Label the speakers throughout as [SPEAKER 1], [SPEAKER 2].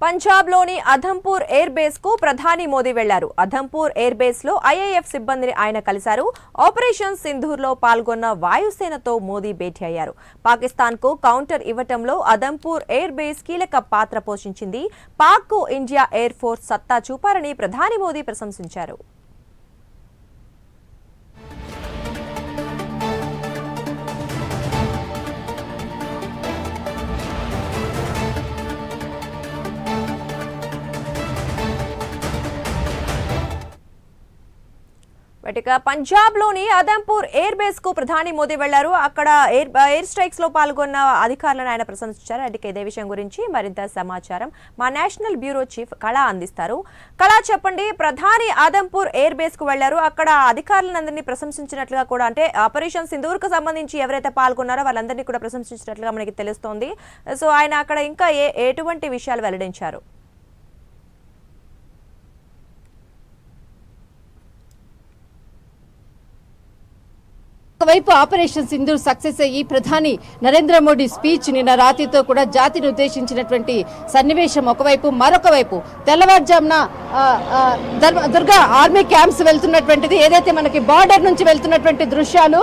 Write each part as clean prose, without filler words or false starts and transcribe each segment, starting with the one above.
[SPEAKER 1] పంజాబ్ లోని Adampur air base కు ప్రధాని మోదీ వెళ్లారు. అధంపూర్ ఎయిర్ బేస్ లో ఐఏఎఫ్ సిబ్బందిని ఆయన కలిశారు. ఆపరేషన్ సింధూర్ లో పాల్గొన్న వాయుసేనతో మోదీ భేటీ అయ్యారు. పాకిస్తాన్ కు కౌంటర్ ఇవ్వటంలో అధంపూర్ ఎయిర్ బేస్ కీలక పాత్ర పోషించింది. పాక్ కు ఇండియా ఎయిర్ ఫోర్స్ సత్తా చూపారని ప్రధాని మోదీ ప్రశంసించారు. పంజాబ్ లోని అధంపూర్ ఎయిర్ బేస్ కు ప్రధాని మోదీ వెళ్లారు. అక్కడ ఎయిర్ స్ట్రైక్స్ లో పాల్గొన్న అధికారులను ఆయన ప్రశంసించారు. అంటే ఇదే విషయం గురించి మరింత సమాచారం మా నేషనల్ బ్యూరో చీఫ్ కళ అందిస్తారు. కళ, చెప్పండి, ప్రధాని అధంపూర్ ఎయిర్ బేస్ కు వెళ్లారు. అక్కడ అధికారులందరినీ ప్రశంసించినట్లుగా కూడా, అంటే ఆపరేషన్ సింధూర్ కు సంబంధించి ఎవరైతే పాల్గొన్నారో వాళ్ళందరినీ కూడా ప్రశంసించినట్లుగా మనకి తెలుస్తోంది. సో ఆయన అక్కడ ఇంకా ఎటువంటి విషయాలు వెల్లడించారు?
[SPEAKER 2] ఒకవైపు ఆపరేషన్ సింధూర్ సక్సెస్ అయ్యి ప్రధాని నరేంద్ర మోడీ స్పీచ్ నిన్న రాత్రితో కూడా జాతిని ఉద్దేశించినటువంటి సన్నివేశం ఒకవైపు, మరొక వైపు తెల్లవారుజామున దుర్గా ఆర్మీ క్యాంప్స్ వెళ్తున్నటువంటిది, ఏదైతే మనకి బార్డర్ నుంచి వెళ్తున్నటువంటి దృశ్యాలు,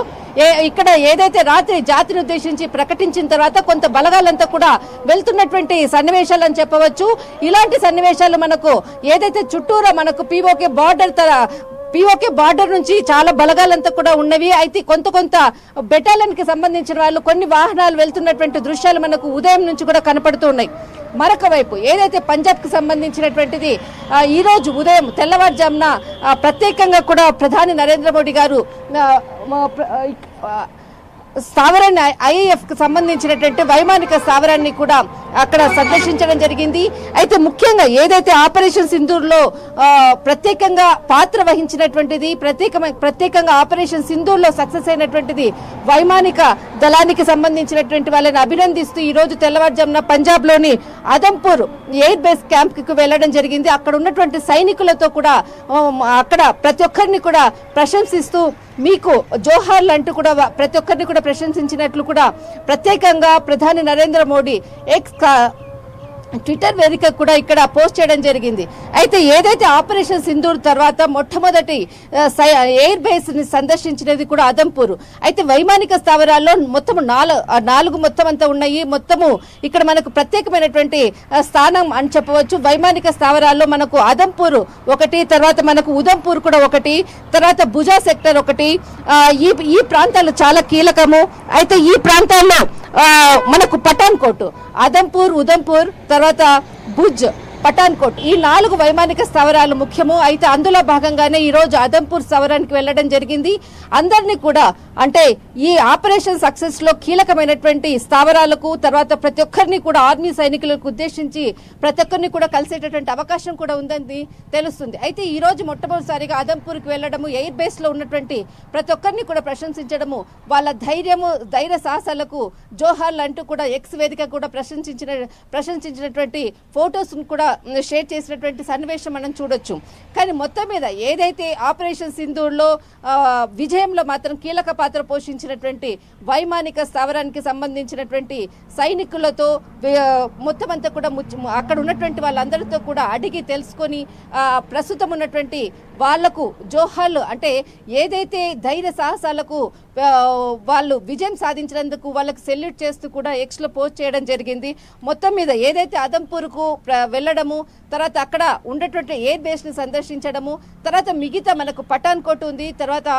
[SPEAKER 2] ఇక్కడ ఏదైతే రాత్రి జాతిని ఉద్దేశించి ప్రకటించిన తర్వాత కొంత బలగాలంతా కూడా వెళ్తున్నటువంటి సన్నివేశాలు అని చెప్పవచ్చు. ఇలాంటి సన్నివేశాలు మనకు ఏదైతే చుట్టూరా మనకు పీఓకే బార్డర్ నుంచి చాలా బలగాలంతా కూడా ఉన్నవి. అయితే కొంత బెటాలియన్ కి సంబంధించిన వాళ్ళు కొన్ని వాహనాలు వెళ్తున్నటువంటి దృశ్యాలు మనకు ఉదయం నుంచి కూడా కనపడుతూ ఉన్నాయి. మరొక వైపు ఏదైతే పంజాబ్ కి సంబంధించినటువంటిది ఈ రోజు ఉదయం తెల్లవారుజామున ప్రత్యేకంగా కూడా ప్రధాని నరేంద్ర మోడీ గారు స్థావరాన్ని, ఐఏఎఫ్ కు సంబంధించినటువంటి వైమానిక స్థావరాన్ని కూడా అక్కడ సందర్శించడం జరిగింది. అయితే ముఖ్యంగా ఏదైతే ఆపరేషన్ సింధూర్ లో ప్రత్యేకంగా పాత్ర వహించినటువంటిది, ప్రత్యేకంగా ఆపరేషన్ సింధూర్ లో సక్సెస్ అయినటువంటిది వైమానిక దళానికి సంబంధించినటువంటి వాళ్ళని అభినందిస్తూ ఈ రోజు తెల్లవారుజామున పంజాబ్ లోని అధంపూర్ ఎయిర్ బేస్ క్యాంప్ కు వెళ్లడం జరిగింది. అక్కడ ఉన్నటువంటి సైనికులతో కూడా అక్కడ ప్రతి ఒక్కరిని కూడా ప్రశంసిస్తూ మీకు జోహార్లు అంటూ కూడా ప్రతి ఒక్కరిని కూడా ప్రశంసించినట్లు కూడా ప్రత్యేకంగా ప్రధాని నరేంద్ర మోడీ ట్విట్టర్ వేదిక కూడా ఇక్కడ పోస్ట్ చేయడం జరిగింది. అయితే ఏదైతే ఆపరేషన్ సింధూర్ తర్వాత మొట్టమొదటి ఎయిర్ బేస్ ని సందర్శించినది కూడా అధంపూర్. అయితే వైమానిక స్థావరాల్లో మొత్తం నాలుగు మొత్తం అంతా ఉన్నాయి. మొత్తము ఇక్కడ మనకు ప్రత్యేకమైనటువంటి స్థానం అని చెప్పవచ్చు. వైమానిక స్థావరాల్లో మనకు అధంపూర్ ఒకటి, తర్వాత మనకు ఉదంపూర్ కూడా ఒకటి, తర్వాత భుజా సెక్టర్ ఒకటి. ఈ ప్రాంతాలు చాలా కీలకము. అయితే ఈ ప్రాంతాల్లో మనకు పఠాన్కోట్, అధంపూర్, ఉదంపూర్, తర్వాత భుజ్, పఠాన్కోట్, ఈ 4 వైమానిక స్థావరాలు ముఖ్యము. అయితే అందులో భాగంగానే ఈ రోజు అధంపూర్ స్థావరానికి వెళ్లడం జరిగింది. అందరినీ కూడా, అంటే ఈ ఆపరేషన్ సక్సెస్ లో కీలకమైనటువంటి స్థావరాలకు, తర్వాత ప్రతి ఒక్కరిని కూడా ఆర్మీ సైనికులకు ఉద్దేశించి ప్రతి ఒక్కరిని కూడా కలిసేటటువంటి అవకాశం కూడా ఉందని తెలుస్తుంది. అయితే ఈ రోజు మొట్టమొదటిసారిగా అధంపూర్కి వెళ్లడము, ఎయిర్ బేస్ లో ఉన్నటువంటి ప్రతి ఒక్కరిని కూడా ప్రశంసించడము, వాళ్ళ ధైర్య సాహసాలకు జోహార్లు అంటూ కూడా ఎక్స్ వేదిక కూడా ప్రశంసించినటువంటి ఫోటోస్ కూడా షేర్ చేసినటువంటి సన్నివేశం మనం చూడొచ్చు. కానీ మొత్తం మీద ఏదైతే ఆపరేషన్ సింధూర్ లో విజయంలో మాత్రం కీలక పాత్ర పోషించినటువంటి వైమానిక స్థావరానికి సంబంధించినటువంటి సైనికులతో మొత్తం అంతా కూడా అక్కడ ఉన్నటువంటి వాళ్ళందరితో కూడా అడిగి తెలుసుకొని ప్రస్తుతం ఉన్నటువంటి వాళ్లకు జోహార్లు, అంటే ఏదైతే ధైర్య సాహసాలకు వాళ్ళు విజయం సాధించినందుకు వాళ్ళకి సెల్యూట్ చేస్తూ కూడా ఎక్స్ లో పోస్ట్ చేయడం జరిగింది. మొత్తం మీద ఏదైతే అధంపూర్ కు వెళ్లడము, తర్వాత అక్కడ ఉండేటువంటి ఎయిర్ బేస్ ని సందర్శించడము, తర్వాత మిగతా మనకు పఠాన్కోట్ ఉంది, తర్వాత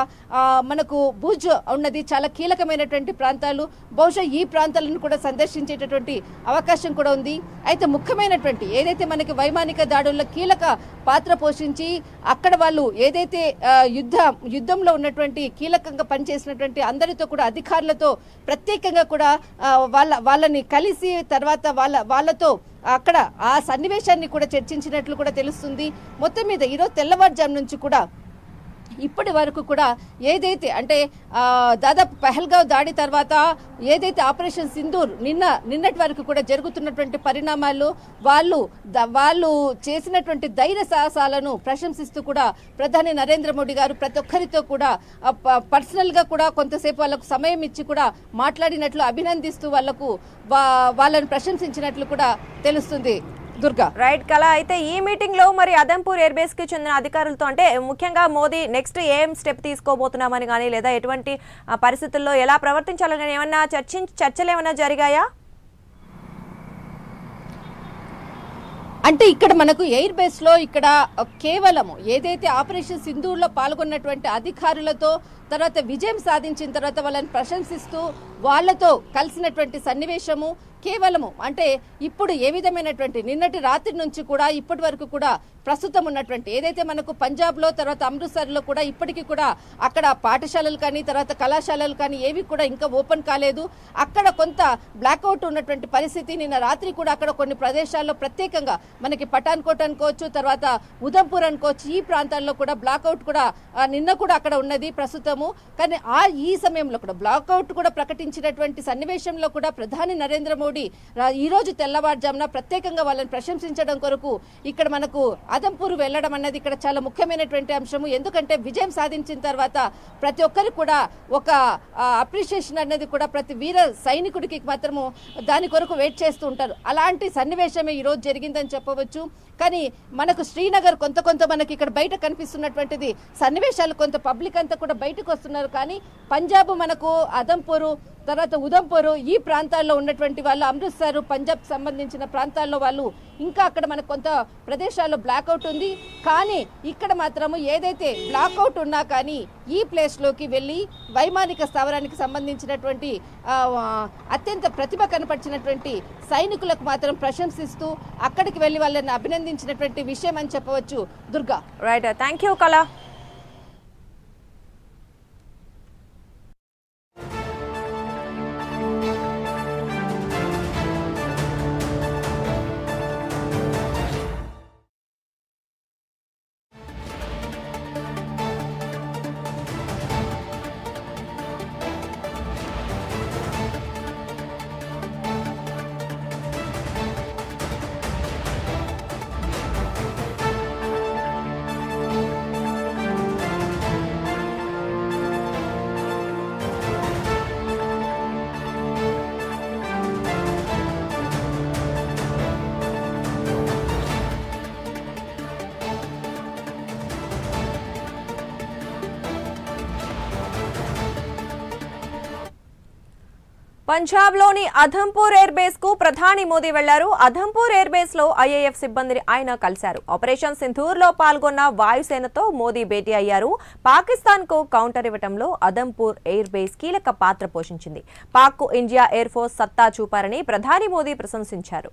[SPEAKER 2] మనకు భుజ్ ఉన్నది, చాలా కీలకమైనటువంటి ప్రాంతాలు. బహుశా ఈ ప్రాంతాలను కూడా సందర్శించేటటువంటి అవకాశం కూడా ఉంది. అయితే ముఖ్యమైనటువంటి ఏదైతే మనకి వైమానిక దాడుల్లో కీలక పాత్ర పోషించి అక్కడ వాళ్ళు ఏదైతే యుద్ధంలో ఉన్నటువంటి కీలకంగా పనిచేసినటువంటి అందరితో కూడా, అధికారులతో ప్రత్యేకంగా కూడా వాళ్ళని కలిసి తర్వాత వాళ్ళతో అక్కడ ఆ సన్నివేశాన్ని కూడా చర్చించినట్లు కూడా తెలుస్తుంది. మొత్తం మీద ఈరోజు తెల్లవారుజాము నుంచి కూడా ఇప్పటి వరకు కూడా ఏదైతే, అంటే దాదాపు పహల్గావ్ దాడి తర్వాత ఏదైతే ఆపరేషన్ సింధూర్ నిన్నటి వరకు కూడా జరుగుతున్నటువంటి పరిణామాలు, వాళ్ళు చేసినటువంటి ధైర్య సాహసాలను ప్రశంసిస్తూ కూడా ప్రధాని నరేంద్ర మోడీ గారు ప్రతి ఒక్కరితో కూడా పర్సనల్ గా కూడా కొంతసేపు వాళ్ళకు సమయం ఇచ్చి కూడా మాట్లాడినట్లు, అభినందిస్తూ వాళ్ళను ప్రశంసించినట్లు కూడా తెలుస్తుంది. దుర్గా.
[SPEAKER 1] రైట్ కళ, అయితే ఈ మీటింగ్ లో మరి అదంపూర్ ఎయిర్ బేస్ కి చెందిన అధికారులతో అంటే ముఖ్యంగా మోదీ నెక్స్ట్ ఏం స్టెప్ తీసుకోబోతున్నామని కానీ లేదా ఎటువంటి పరిస్థితుల్లో ఎలా ప్రవర్తించాలని ఏమన్నా చర్చలు ఏమైనా జరిగాయా?
[SPEAKER 2] అంటే ఇక్కడ మనకు ఎయిర్ బేస్ లో ఇక్కడ కేవలము ఏదైతే ఆపరేషన్ సింధూర్లో పాల్గొన్నటువంటి అధికారులతో తర్వాత విజయం సాధించిన తర్వాత వాళ్ళని ప్రశంసిస్తూ వాళ్ళతో కలిసినటువంటి సన్నివేశము కేవలము అంటే ఇప్పుడు ఏ విధమైనటువంటి నిన్నటి రాత్రి నుంచి కూడా ఇప్పటి వరకు కూడా ప్రస్తుతం ఉన్నటువంటి ఏదైతే మనకు పంజాబ్లో తర్వాత అమృత్సర్లో కూడా ఇప్పటికీ కూడా అక్కడ పాఠశాలలు కానీ తర్వాత కళాశాలలు కానీ ఏవి కూడా ఇంకా ఓపెన్ కాలేదు. అక్కడ కొంత బ్లాక్అవుట్ ఉన్నటువంటి పరిస్థితి నిన్న రాత్రి కూడా అక్కడ కొన్ని ప్రదేశాల్లో ప్రత్యేకంగా మనకి పఠాన్కోట్ అనుకోవచ్చు తర్వాత ఉదంపూర్ అనుకోవచ్చు ఈ ప్రాంతాల్లో కూడా బ్లాక్అవుట్ కూడా నిన్న కూడా అక్కడ ఉన్నది ప్రస్తుతము. కానీ ఈ సమయంలో కూడా బ్లాక్అవుట్ కూడా ప్రకటించినటువంటి సన్నివేశంలో కూడా ప్రధాని నరేంద్ర మోడీ ఈ రోజు తెల్లవారుజామున ప్రత్యేకంగా వాళ్ళని ప్రశంసించడం కొరకు ఇక్కడ మనకు అదంపూర్ వెళ్ళడం అన్నది ఇక్కడ చాలా ముఖ్యమైనటువంటి అంశము. ఎందుకంటే విజయం సాధించిన తర్వాత ప్రతి ఒక్కరికి కూడా ఒక అప్రిషియేషన్ అనేది కూడా ప్రతి వీర సైనికుడికి మాత్రము దాని కొరకు వెయిట్ చేస్తూ ఉంటారు. అలాంటి సన్నివేశమే ఈరోజు జరిగిందని చెప్పవచ్చు. కానీ మనకు శ్రీనగర్ కొంత మనకి ఇక్కడ బయట కనిపిస్తున్నటువంటిది సన్నివేశాలు కొంత పబ్లిక్ అంతా కూడా బయటకు వస్తున్నారు. కానీ పంజాబ్ మనకు అదంపూరు తర్వాత ఉదంపూరు ఈ ప్రాంతాల్లో ఉన్నటువంటి వాళ్ళు అమృత్సర్ పంజాబ్ సంబంధించిన ప్రాంతాల్లో వాళ్ళు ఇంకా అక్కడ మనకు కొంత ప్రదేశాల్లో బ్లాక్అవుట్ ఉంది. కానీ ఇక్కడ మాత్రము ఏదైతే బ్లాక్అవుట్ ఉన్నా కానీ ఈ ప్లేస్లోకి వెళ్ళి వైమానిక స్థావరానికి సంబంధించినటువంటి అత్యంత ప్రతిభ కనపరిచినటువంటి సైనికులకు మాత్రం ప్రశంసిస్తూ అక్కడికి వెళ్ళి వాళ్ళని అభినందించినటువంటి విషయం అని చెప్పవచ్చు. దుర్గా.
[SPEAKER 1] రైట్, థ్యాంక్ యూ కళ. పంజాబ్లోని అదంపూర్ ఎయిర్ బేస్ కు ప్రధాని మోదీ వెళ్లారు. అదంపూర్ ఎయిర్ బేస్ లో ఐఏఎఫ్ సిబ్బందిని ఆయన కలిశారు. ఆపరేషన్ సింధూర్ లో పాల్గొన్న వాయుసేనతో మోదీ భేటీ అయ్యారు. పాకిస్తాన్ కు కౌంటర్ ఇవ్వడంలో అదంపూర్ ఎయిర్ బేస్ కీలక పాత్ర పోషించింది. పాక్ కు ఇండియా ఎయిర్ ఫోర్స్ సత్తా చూపారని ప్రధాని మోదీ ప్రశంసించారు.